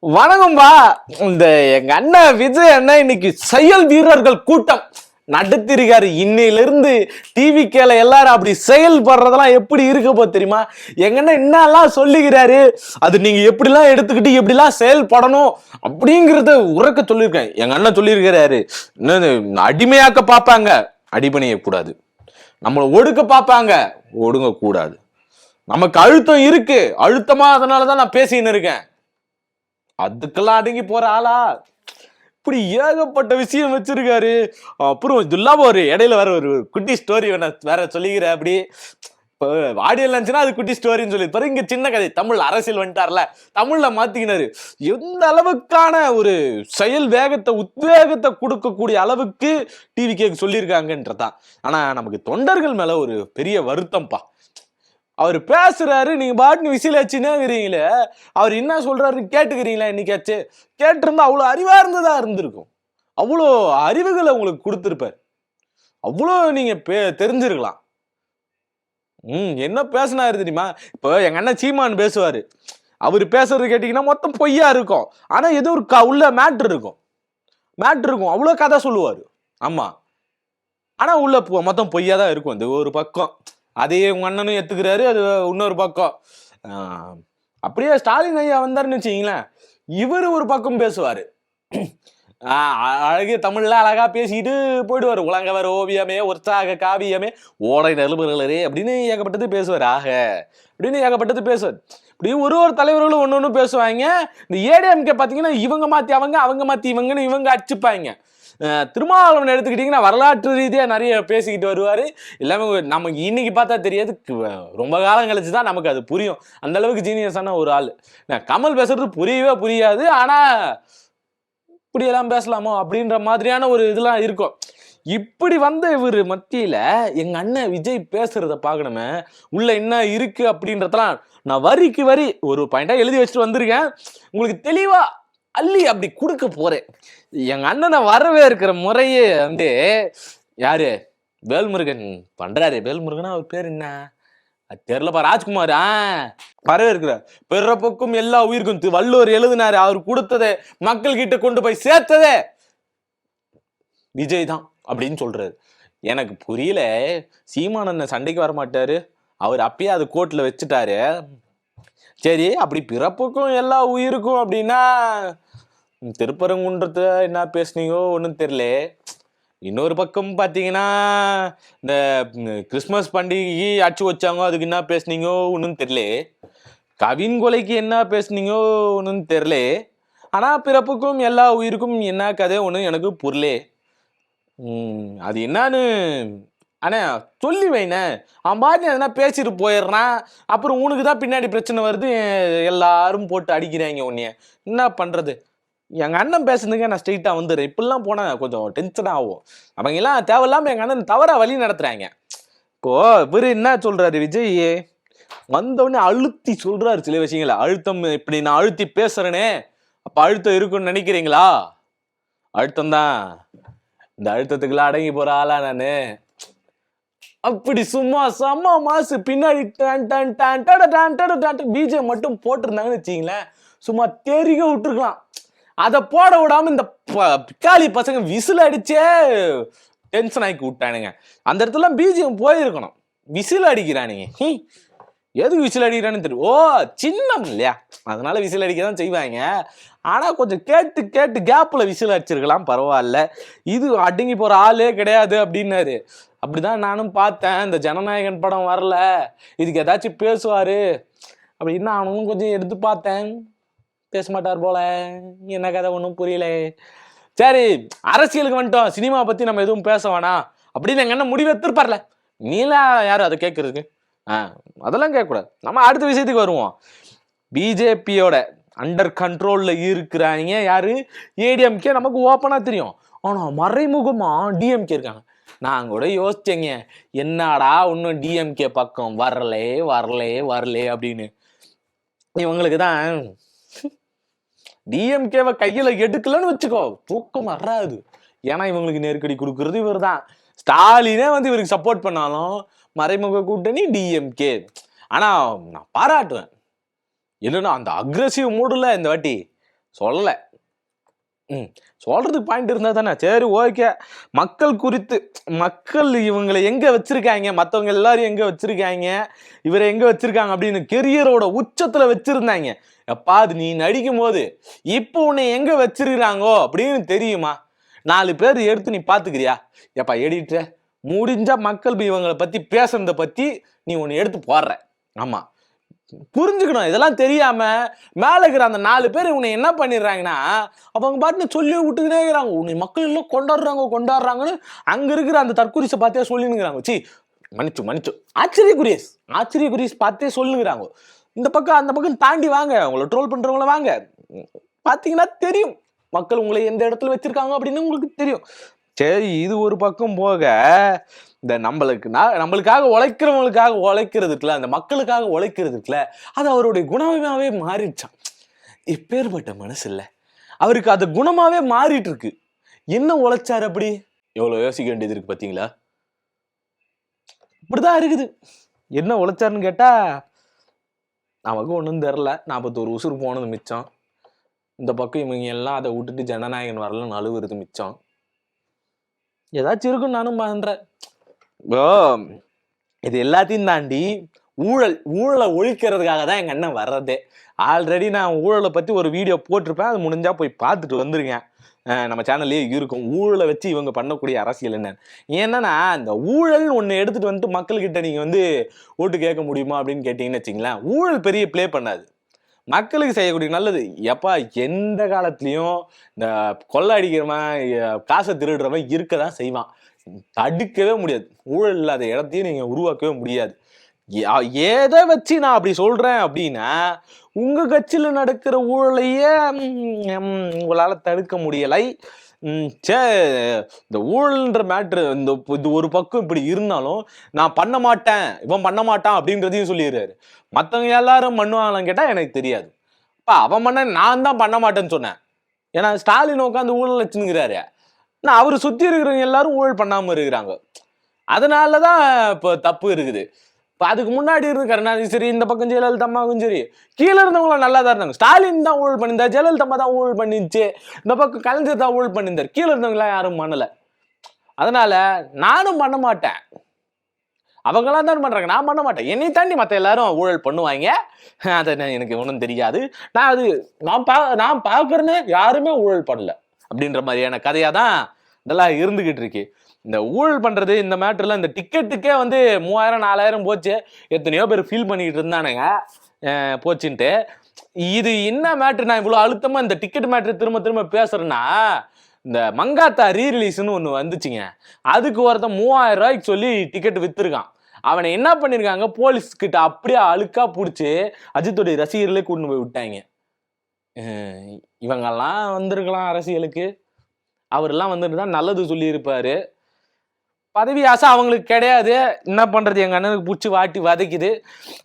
வணக்கம்பா. இந்த எங்க அண்ணன் விஜய் அண்ணன் இன்னைக்கு செயல் வீரர்கள் கூட்டம் நடத்திருக்காரு. இன்னையிலிருந்து டிவி கேல எல்லாரும் அப்படி செயல்படுறதெல்லாம் எப்படி இருக்க தெரியுமா? எங்க அண்ணன் என்னெல்லாம் சொல்லிக்கிறாரு, அது நீங்க எப்படிலாம் எடுத்துக்கிட்டு எப்படிலாம் செயல்படணும் அப்படிங்கிறத உறக்க சொல்லியிருக்கேன். எங்க அண்ணன் சொல்லியிருக்கிறாரு, அடிமையாக்க பார்ப்பாங்க, அடிபணிய கூடாது. நம்மளை ஒடுக்க பார்ப்பாங்க, ஒடுங்க கூடாது. நமக்கு அழுத்தம் இருக்கு, அழுத்தமா அதனாலதான் நான் பேசின்னு இருக்கேன். அதுக்கெல்லாம் அடங்கி போற ஆளா? இப்படி ஏகப்பட்ட விஷயம் வச்சிருக்காரு. அப்புறம் இது இல்லாம ஒரு இடையில ஒரு குட்டி ஸ்டோரி வேற சொல்லிக்கிறேன். அப்படி இப்போ ஆடியோ இருந்துச்சுன்னா அது குட்டி ஸ்டோரின்னு சொல்லி பாரு. இங்க சின்ன கதை, தமிழ் அரசியல் வந்துட்டார்ல, தமிழ்ல மாத்திக்கினாரு. எந்த அளவுக்கான ஒரு செயல் வேகத்தை உத்வேகத்தை கொடுக்கக்கூடிய அளவுக்கு டிவி கேக்கு சொல்லியிருக்காங்கன்றதான். ஆனா நமக்கு தொண்டர்கள் மேல ஒரு பெரிய வருத்தம்ப்பா. அவர் பேசுறாரு, நீங்க பாட்டுன்னு விசில் வச்சுன்னேங்கிறீங்களே, அவர் என்ன சொல்றாருன்னு கேட்டுக்கிறீங்களா? இன்னைக்காச்சு கேட்டிருந்தா அவ்வளோ அறிவா இருந்ததா இருந்திருக்கும். அவ்வளோ அறிவுகளை உங்களுக்கு கொடுத்துருப்பார். அவ்வளோ நீங்க தெரிஞ்சிருக்கலாம். என்ன பேசினாரு தெரியுமா? இப்போ எங்க அண்ணன் சீமான் பேசுவாரு, அவர் பேசுறது கேட்டீங்கன்னா மொத்தம் பொய்யா இருக்கும். ஆனா ஏதோ ஒரு உள்ள மேட்ரு இருக்கும், அவ்வளோ கதை சொல்லுவாரு. ஆமா, ஆனா உள்ள மொத்தம் பொய்யா தான் இருக்கும். இந்த ஒரு பக்கம் அதையே உங்க அண்ணனும் ஏத்துக்கிறாரு, அது இன்னொரு பக்கம். அப்படியே ஸ்டாலின் ஐயா வந்தாருன்னு வச்சுக்கீங்களேன், இவரு ஒரு பக்கம் பேசுவாரு, அழகிய தமிழ்ல அழகா பேசிட்டு போயிடுவாரு. உலகவர் ஓவியமே, உற்சாக காவியமே, ஓடை நெருமர்களே அப்படின்னு ஏகப்பட்டது பேசுவார். அப்படின்னு ஏகப்பட்டது பேசுவார். இப்படி ஒரு தலைவர்களும் ஒன்னு பேசுவாங்க. இந்த ஏடிஎம்கே பாத்தீங்கன்னா இவங்க மாத்தி அவங்க மாத்தி இவங்கன்னு இவங்க அடிச்சுப்பாங்க. திருமாவளவன் எடுத்துக்கிட்டீங்கன்னா வரலாற்று ரீதியா நிறைய பேசிக்கிட்டு வருவாரு. எல்லாமே நமக்கு இன்னைக்கு பார்த்தா தெரியாது, ரொம்ப காலம் கழிச்சுதான் நமக்கு அது புரியும். அந்த அளவுக்கு ஜீனியஸான ஒரு ஆள். கமல் பேசுறது புரியவே புரியாது, ஆனா இப்படியெல்லாம் பேசலாமோ அப்படின்ற மாதிரியான ஒரு இதெல்லாம் இருக்கும். இப்படி வந்த இவர் மத்தியில எங்க அண்ணன் விஜய் பேசுறத பார்க்கணுமே, உள்ள என்ன இருக்கு அப்படின்றதெல்லாம் நான் வரிக்கு வரி ஒரு பாயிண்டா எழுதி வச்சுட்டு வந்திருக்கேன். உங்களுக்கு தெளிவா அள்ளி அப்படி கொடுக்க போறேன். எங்க அண்ணனை வரவே இருக்கிற முறையே யாரு, வேல்முருகன் பண்றாரு. வேல்முருகனா அவர் பேர் என்ன தெரியலப்பா, ராஜ்குமார். வரவேற்கிறார். பிறப்புக்கும் எல்லா உயிருக்கும் வள்ளுவர் எழுதினாரு. அவர் கொடுத்ததை மக்கள் கிட்ட கொண்டு போய் சேர்த்ததே விஜய் தான் அப்படின்னு சொல்றாரு. எனக்கு புரியல, சீமானண்ண சண்டைக்கு வர மாட்டாரு, அவர் அப்பயே அது கோர்ட்ல வச்சுட்டாரு. சரி, அப்படி பிறப்புக்கும் எல்லா உயிருக்கும் அப்படின்னா திருப்பரங்குன்றத்தை என்ன பேசுனீங்கோ ஒன்றும் தெரியல. இன்னொரு பக்கம் பார்த்தீங்கன்னா இந்த கிறிஸ்மஸ் பண்டிகைக்கு அச்சு வச்சாங்க, அதுக்கு என்ன பேசுனீங்கோ ஒன்றும் தெரியல. கவின் கொலைக்கு என்ன பேசுனீங்கோ ஒன்றும் தெரியல. ஆனால் பிறப்புக்கும் எல்லா உயிருக்கும் என்ன கதை ஒன்று எனக்கு புரியலே. அது என்னன்னு அண்ணா சொல்லி வைண்ணே. அவன் பாட்டு எதனா பேசிட்டு போயிடுறான், அப்புறம் உனக்கு தான் பின்னாடி பிரச்சனை வருது, எல்லாரும் போட்டு அடிக்கிறாங்க உன்னைய. என்ன பண்றது? எங்க அண்ணன் பேசுனதுக்கு நான் ஸ்ட்ரெயிட்டா வந்துடுறேன். இப்படிலாம் போனா கொஞ்சம் டென்ஷன் ஆகும். அவங்க எல்லாம் தேவையில்லாம எங்க அண்ணன் தவறா வழி நடத்துறாங்க. இப்போ இவரு என்ன சொல்றாரு, விஜய் வந்தவொடனே அழுத்தி சொல்றாரு சில விஷயங்களை. அழுத்தம், இப்படி நான் அழுத்தி பேசுறேனே, அப்ப அழுத்தம் இருக்குன்னு நினைக்கிறீங்களா? அழுத்தம் தான். இந்த அழுத்தத்துக்குலாம் அடங்கி போற ஆளா நானு? அப்படி சும்மா செம்ம மாசு பின்னாடி பிஜே மட்டும் போட்டிருந்தாங்கன்னு வச்சுங்களேன், சும்மா தெரிக விட்டுருக்கலாம். அதை போட விடாம இந்த பிக்காளி பசங்க விசில் அடிச்சே டென்ஷன் ஆக்கி விட்டானுங்க. அந்த இடத்துல பிஜிஎம் போயிருக்கணும். விசில் அடிக்கிறானுங்க, எதுக்கு விசில் அடிக்கிறான்னு தெரியும். ஓ, சின்னம் இல்லையா, அதனால விசில் அடிக்க தான் செய்வாங்க. ஆனா கொஞ்சம் கேட்டு கேட்டு கேப்ல விசில் அடிச்சிருக்கலாம், பரவாயில்ல. இது அடங்கி போற ஆளே கிடையாது அப்படின்னாரு. அப்படிதான் நானும் பார்த்தேன். இந்த ஜனநாயகன் படம் வரல, இதுக்கு ஏதாச்சும் பேசுவாரு அப்படின்னா அவனும் கொஞ்சம் எடுத்து பார்த்தேன். பேச மாட்டார் போல, என்ன கதை ஒன்றும் புரியல. சரி, அரசியலுக்கு வந்துட்டோம், சினிமா பத்தி நம்ம எதுவும் பேச வேணாம் அப்படின்னு எங்க என்ன முடிவு எடுத்துருப்பார்ல. நீலாம் யாரும் அதை கேட்கறதுக்கு? அதெல்லாம் கேட்கக்கூடாது. நம்ம அடுத்த விஷயத்துக்கு வருவோம். பிஜேபியோட அண்டர் கண்ட்ரோல்ல இருக்கிறாங்க யாரு? ஏடிஎம்கே. நமக்கு ஓப்பனா தெரியும். ஆனா மறைமுகமா டிஎம்கே இருக்காங்க. நான் கூட யோசிச்சேங்க, என்னடா இன்னும் டிஎம்கே பக்கம் வரலே அப்படின்னு. இவங்களுக்கு தான் டிஎம்கேவை கையில எடுக்கலன்னு வச்சுக்கோ, தூக்கம் வராது. ஏன்னா இவங்களுக்கு நெருக்கடி கொடுக்கறது இவர் தான். ஸ்டாலினே இவருக்கு சப்போர்ட் பண்ணாலும் மறைமுக கூட்டணி டிஎம்கே. ஆனா நான் பாராட்டுவேன், இல்லைன்னா அந்த அக்ரெசிவ் மூடுல இந்த வாட்டி சொல்லல. சொல்றதுக்கு பாயிண்ட் இருந்தா தானே. சரி, ஓகே. மக்கள் குறித்து, மக்கள் இவங்களை எங்க வச்சிருக்காங்க, மத்தவங்க எல்லாரும் எங்க வச்சிருக்காங்க, இவரை எங்க வச்சிருக்காங்க அப்படின்னு கெரியரோட உச்சத்துல வச்சிருந்தாங்க. எப்பா அது நீ நடிக்கும் போது இப்போ உன்னை எங்க வச்சிருக்காங்கோ அப்படின்னு தெரியுமா? 4 பேர் எடுத்து நீ பாத்துக்கிறியா? எப்பா எடிட்டர், முடிஞ்சா மக்கள் இவங்களை பத்தி பேசுறத பத்தி நீ ஒன்னு எடுத்து போடுற. ஆமா, புரிஞ்சுக்கணும். இதெல்லாம் தெரியாம மேல இருக்கிற அந்த 4 பேர் உன்னை என்ன பண்ணிடுறாங்கன்னா, அவங்க பாட்டுன்னு சொல்லி விட்டுக்கிட்டே இருக்கிறாங்க. உன்னை மக்கள் எல்லாம் கொண்டாடுறாங்கன்னு அங்க இருக்கிற அந்த தற்குறிசை பார்த்தே சொல்லினுங்கிறாங்க. சி, மன்னிச்சு ஆச்சரிய குரியஸ் பார்த்தே சொல்லுங்கிறாங்க. இந்த பக்கம் அந்த பக்கம் தாண்டி வாங்க, உங்களை ட்ரோல் பண்றவங்கள வாங்க, பாத்தீங்கன்னா தெரியும் மக்கள் உங்களை எந்த இடத்துல வச்சிருக்காங்க அப்படின்னு உங்களுக்கு தெரியும். சரி, இது ஒரு பக்கம் போக, இந்த நம்மளுக்காக உழைக்கிறதுக்குல, அந்த மக்களுக்காக உழைக்கிறதுக்குல, அது அவருடைய குணமாவே மாறிடுச்சான். இப்பேற்பட்ட மனசு இல்ல அவருக்கு, அது குணமாவே மாறிட்டு இருக்கு. என்ன உழைச்சாரு அப்படி? எவ்வளவு யோசிக்க வேண்டியது இருக்கு பாத்தீங்களா? இப்படிதான் இருக்குது. என்ன உழைச்சாருன்னு கேட்டா நமக்கு ஒண்ணும் தெரியல. 41 உசுறு போனது மிச்சம். இந்த பக்கம் இவங்க எல்லாம் அதை விட்டுட்டு ஜனநாயகன் வரலன்னு அழுவுறது மிச்சம். ஏதாச்சும் இருக்கும் நானும் பண்றேன். இது எல்லாத்தையும் தாண்டி ஊழலை ஒழிக்கிறதுக்காக தான் எங்க அண்ணன் வர்றதே. ஆல்ரெடி நான் ஊழலை பத்தி ஒரு வீடியோ போட்டிருப்பேன், அது முடிஞ்சா போய் பார்த்துட்டு வந்துருங்க. நம்ம சேனல்லே இருக்கும் ஊழலை வச்சு இவங்க பண்ணக்கூடிய அரசியல் என்ன. ஏன்னா இந்த ஊழல் ஒன்று எடுத்துட்டு வந்துட்டு மக்கள்கிட்ட நீங்க ஓட்டு கேட்க முடியுமா அப்படின்னு கேட்டீங்கன்னு வச்சுங்களேன், ஊழல் பெரிய பிளே பண்ணாது. மக்களுக்கு செய்யக்கூடிய நல்லது. எப்பா எந்த காலத்திலயும் இந்த கொள்ளை அடிக்கிறவன், காசை திருடுறவன் இருக்கதான் செய்வான். தடுக்கவே முடியாது. ஊழல் இல்லாத இடத்தையும் நீங்க உருவாக்கவே முடியாது. எதை வச்சு நான் அப்படி சொல்றேன் அப்படின்னா, உங்க கட்சியில நடக்கிற ஊழலையே உங்களால தடுக்க முடியலை. இந்த ஊழல்ன்ற மேட்ரு இது ஒரு பக்கம் இப்படி இருந்தாலும், நான் பண்ண மாட்டேன், இவன் பண்ண மாட்டான் அப்படின்றதையும் சொல்லிடுறாரு. மத்தவங்க எல்லாரும் பண்ணுவாங்களான்னு கேட்டா எனக்கு தெரியாது. அவன் பண்ண, நான் தான் பண்ண மாட்டேன்னு சொன்னேன். ஏன்னா ஸ்டாலின் உட்காந்து ஊழல் வச்சுங்கிறாரு. நான் அவரு சுத்தி இருக்கிறவங்க எல்லாரும் ஊழல் பண்ணாம இருக்கிறாங்க. அதனாலதான் இப்போ தப்பு இருக்குது. இப்ப அதுக்கு முன்னாடி இருந்து கருணாநிதி சரி, இந்த பக்கம் ஜெயலலிதா அம்மாவும் சரி, கீழே இருந்தவங்களும் நல்லா தான் இருந்தாங்க. ஸ்டாலின் தான் ஊழல் பண்ணியிருந்தார், ஜெயலலிதா அம்மா தான் ஊழல் பண்ணிருச்சு, இந்த பக்கம் கலைஞர் தான் ஊழல் பண்ணியிருந்தார், கீழே இருந்தவங்களா யாரும் பண்ணல. அதனால நானும் பண்ண மாட்டேன். அவங்களாம் தான் பண்றாங்க, நான் பண்ண மாட்டேன். என்னை தாண்டி மற்ற எல்லாரும் ஊழல் பண்ணுவாங்க. அதை எனக்கு ஒன்றும் தெரியாது. நான் பாக்குறேன்னு யாருமே ஊழல் பண்ணல அப்படின்ற மாதிரியான கதையா தான் இதெல்லாம் இருந்துகிட்டு இருக்கு. இந்த ஊழல் பண்றது இந்த மேட்டர்ல, இந்த டிக்கெட்டுக்கே 3000 4000 போச்சு. எத்தனையோ பேர் ஃபீல் பண்ணிக்கிட்டு இருந்தானுங்க போச்சுன்ட்டு. இது என்ன மேட்ரு? நான் இவ்வளவு அழுத்தமா இந்த டிக்கெட் மேட்ரு திரும்ப திரும்ப பேசுறேன்னா, இந்த மங்காத்தா ரீரிலீஸ்ன்னு ஒண்ணு வந்துச்சுங்க. அதுக்கு ஒருத்தன் 3000 ரூபாய்க்கு சொல்லி டிக்கெட் வித்துருக்கான். அவனை என்ன பண்ணிருக்காங்க, போலீஸ் கிட்ட அப்படியே அழுக்கா பிடிச்சி அஜித்துடைய ரசிகர்களே கூட்டு போய் விட்டாங்க. இவங்கெல்லாம் வந்திருக்கலாம் அரசியலுக்கு, அவரெல்லாம் வந்துட்டு தான் நல்லது சொல்லி இருப்பாரு. பதவி ஆசை அவங்களுக்கு கிடையாது. என்ன பண்றது, எங்க அண்ணனுக்கு பிடிச்சி வாட்டி வதைக்குது.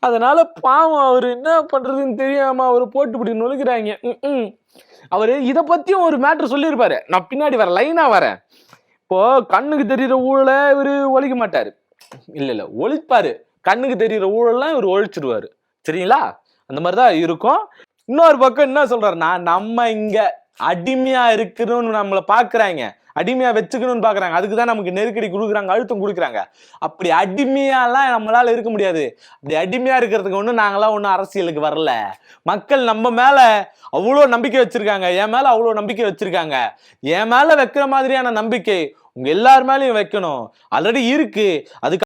அதனால பாவம் அவரு என்ன பண்றதுன்னு தெரியாம அவரு போட்டு இப்படி நொழுக்கிறாங்க. அவரு இதை பத்தியும் ஒரு மேட்ரு சொல்லியிருப்பாரு. நான் பின்னாடி வரேன், லைனா வரேன். இப்போ கண்ணுக்கு தெரியுற ஊழலை இவரு ஒழிக்க மாட்டாரு. இல்ல ஒழிப்பாரு. கண்ணுக்கு தெரியுற ஊழல்லாம் இவர் ஒழிச்சிருவாரு. சரிங்களா? அந்த மாதிரிதான் இருக்கும். இன்னொரு பக்கம் என்ன சொல்றாருன்னா, நம்ம இங்க அடிமையா இருக்கணும்னு நம்மளை பாக்குறாங்க, அடிமையா வச்சுக்கணும்னு பாக்குறாங்க. அதுக்குதான் நமக்கு நெருக்கடி கொடுக்குறாங்க, அழுத்தம் கொடுக்குறாங்க. அப்படி அடிமையாலாம் நம்மளால இருக்க முடியாது. அப்படி அடிமையா இருக்கிறதுக்கு நாங்களாம் ஒன்றும் அரசியலுக்கு வரல. மக்கள் நம்ம மேல அவ்வளோ நம்பிக்கை வச்சிருக்காங்க, என் மேல அவ்வளோ நம்பிக்கை வச்சிருக்காங்க. என் மேல வைக்கிற மாதிரியான நம்பிக்கை உங்க எல்லார் மேலயும் வைக்கணும். ஆல்ரெடி இருக்கு. அதுக்கு